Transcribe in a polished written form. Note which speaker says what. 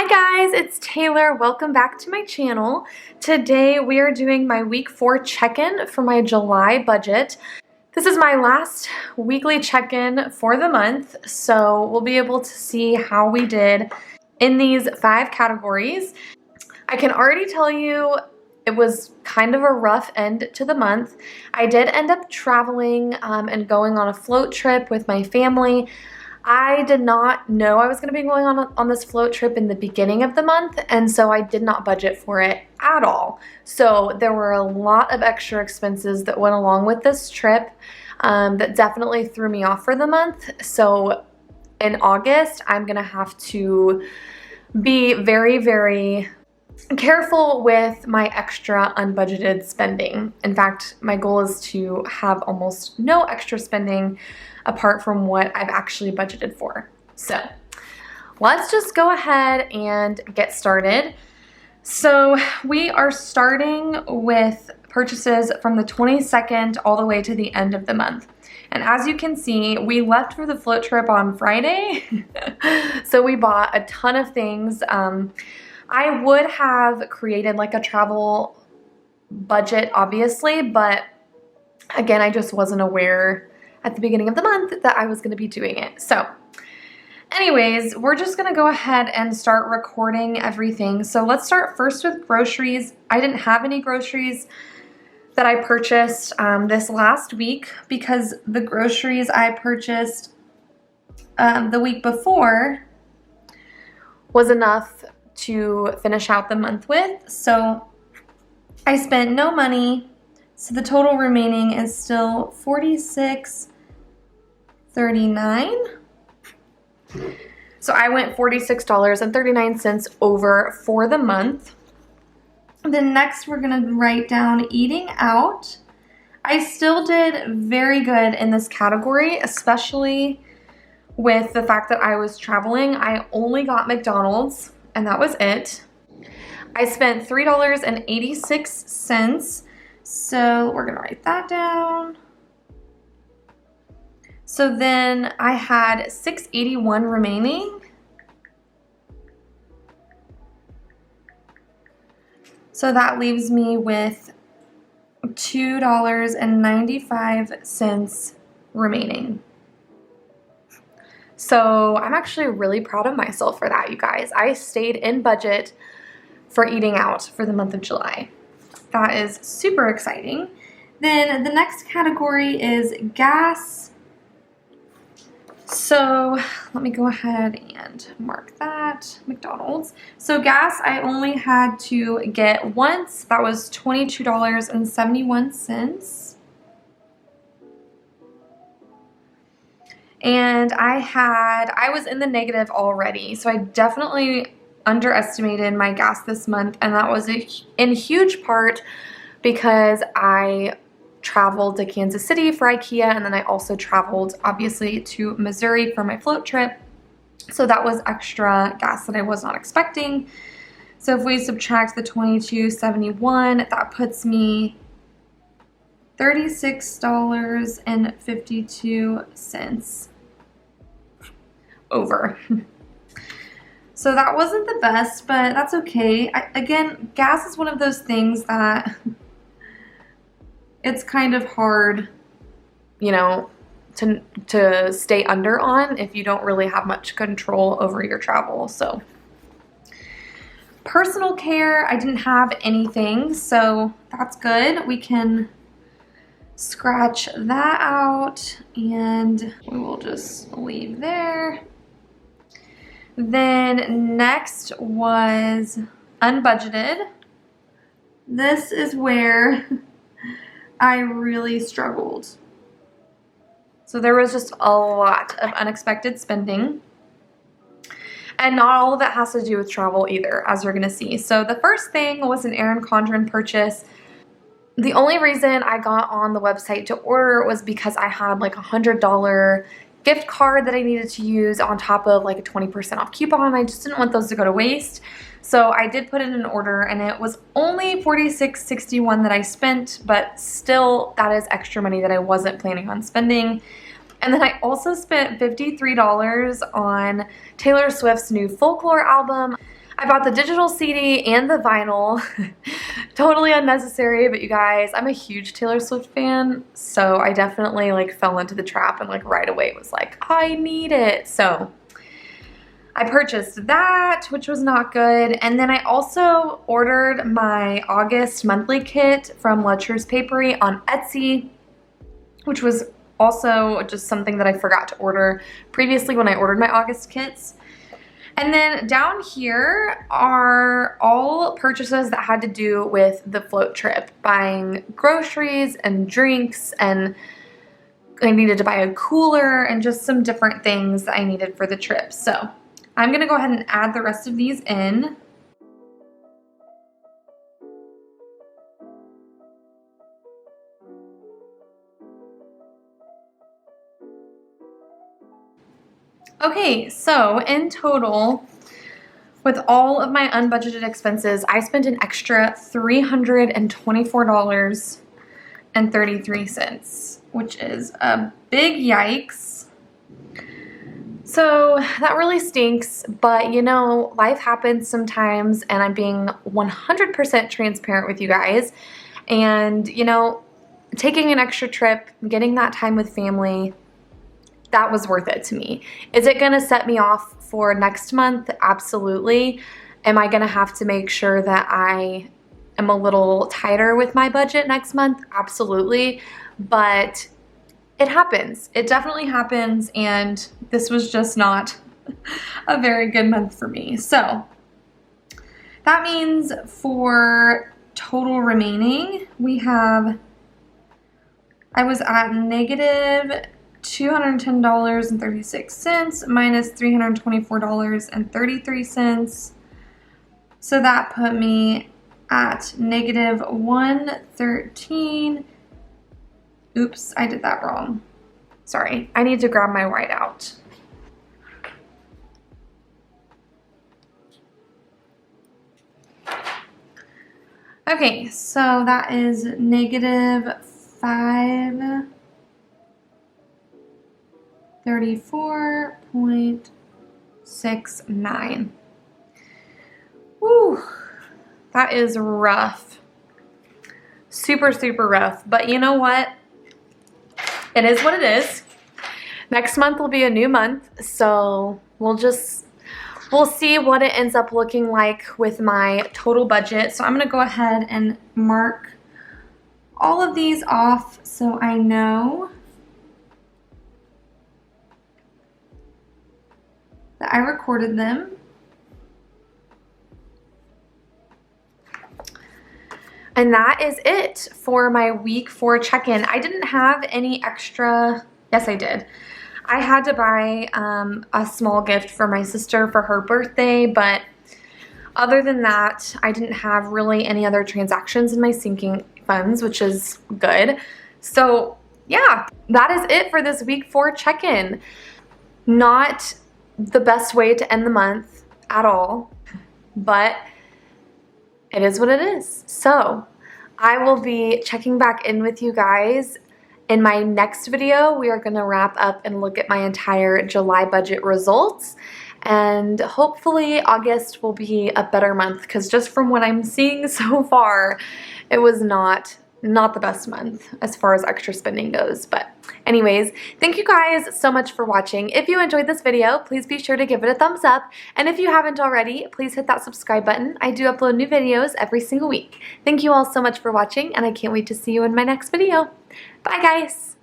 Speaker 1: Hi guys, it's Taylor. Welcome back to my channel. Today we are doing my week 4 check-in for my July budget. This is my last weekly check-in for the month, so we'll be able to see how we did in these 5 categories. I can already tell you it was kind of a rough end to the month. I did end up traveling and going on a float trip with my family. I did not know I was going to be going on this float trip in the beginning of the month, and so I did not budget for it at all. So there were a lot of extra expenses that went along with this trip that definitely threw me off for the month. So in August, I'm going to have to be very, very careful with my extra unbudgeted spending. In fact, my goal is to have almost no extra spending apart from what I've actually budgeted for. So let's just go ahead and get started. So we are starting with purchases from the 22nd all the way to the end of the month. And as you can see, we left for the float trip on Friday. So we bought a ton of things. I would have created like a travel budget, obviously, but again, I just wasn't aware at the beginning of the month that I was going to be doing it. So anyways, we're just going to go ahead and start recording everything. So let's start first with groceries. I didn't have any groceries that I purchased this last week because the groceries I purchased the week before was enough to finish out the month with. So I spent no money. So the total remaining is still $46.39. So I went $46.39 over for the month. Then next we're gonna write down eating out. I still did very good in this category, especially with the fact that I was traveling. I only got McDonald's and that was it. I spent $3.86. So we're gonna write that down. So then I had $6.81 remaining. So that leaves me with $2.95 remaining. So I'm actually really proud of myself for that, you guys. I stayed in budget for eating out for the month of July. That is super exciting. Then the next category is gas. So let me go ahead and mark that, McDonald's. So gas, I only had to get once. That was $22.71. And I was in the negative already. So I definitely underestimated my gas this month, and that was in huge part because I traveled to Kansas City for IKEA, and then I also traveled obviously to Missouri for my float trip. So that was extra gas that I was not expecting. So if we subtract the $22.71, that puts me $36.52 over. So that wasn't the best, but that's okay. Again, gas is one of those things that it's kind of hard, you know, to stay under on if you don't really have much control over your travel. So personal care, I didn't have anything, so that's good. We can scratch that out and we will just leave there. Then next was unbudgeted. This is where I really struggled. So there was just a lot of unexpected spending. And not all of it has to do with travel either, as you're gonna see. So the first thing was an Erin Condren purchase. The only reason I got on the website to order was because I had like $100 gift card that I needed to use on top of like a 20% off coupon. I just didn't want those to go to waste. So I did put in an order, and it was only $46.61 that I spent, but still that is extra money that I wasn't planning on spending. And then I also spent $53 on Taylor Swift's new Folklore album. I bought the digital CD and the vinyl. Totally unnecessary, but you guys, I'm a huge Taylor Swift fan, so I definitely like fell into the trap and like right away was like, I need it. So I purchased that, which was not good. And then I also ordered my August monthly kit from Luchure's Papery on Etsy, which was also just something that I forgot to order previously when I ordered my August kits. And then down here are all purchases that had to do with the float trip, buying groceries and drinks, and I needed to buy a cooler and just some different things that I needed for the trip. So I'm gonna go ahead and add the rest of these in. Okay, so in total, with all of my unbudgeted expenses, I spent an extra $324.33, which is a big yikes. So that really stinks, but you know, life happens sometimes, and I'm being 100% transparent with you guys. And you know, taking an extra trip, getting that time with family, that was worth it to me. Is it gonna set me off for next month? Absolutely. Am I gonna have to make sure that I am a little tighter with my budget next month? Absolutely. But it happens. It definitely happens, and this was just not a very good month for me. So that means for total remaining, we have, I was at negative $210.36 minus $324.33. So that put me at negative 113. Oops, I did that wrong. Sorry, I need to grab my whiteout. Okay, so that is negative 534.69. Woo, that is rough. Super, super rough. But you know what? It is what it is. Next month will be a new month, so we'll see what it ends up looking like with my total budget. So I'm gonna go ahead and mark all of these off so I know that I recorded them. And that is it for my week 4 check-in. I didn't have any extra, yes I did. I had to buy a small gift for my sister for her birthday, but other than that, I didn't have really any other transactions in my sinking funds, which is good. So yeah, that is it for this week 4 check-in. Not the best way to end the month at all, but it is what it is. So I will be checking back in with you guys in my next video. We are going to wrap up and look at my entire July budget results, and hopefully August will be a better month, because just from what I'm seeing so far, it was not the best month as far as extra spending goes. But anyways, thank you guys so much for watching. If you enjoyed this video, please be sure to give it a thumbs up. And if you haven't already, please hit that subscribe button. I do upload new videos every single week. Thank you all so much for watching, and I can't wait to see you in my next video. Bye guys!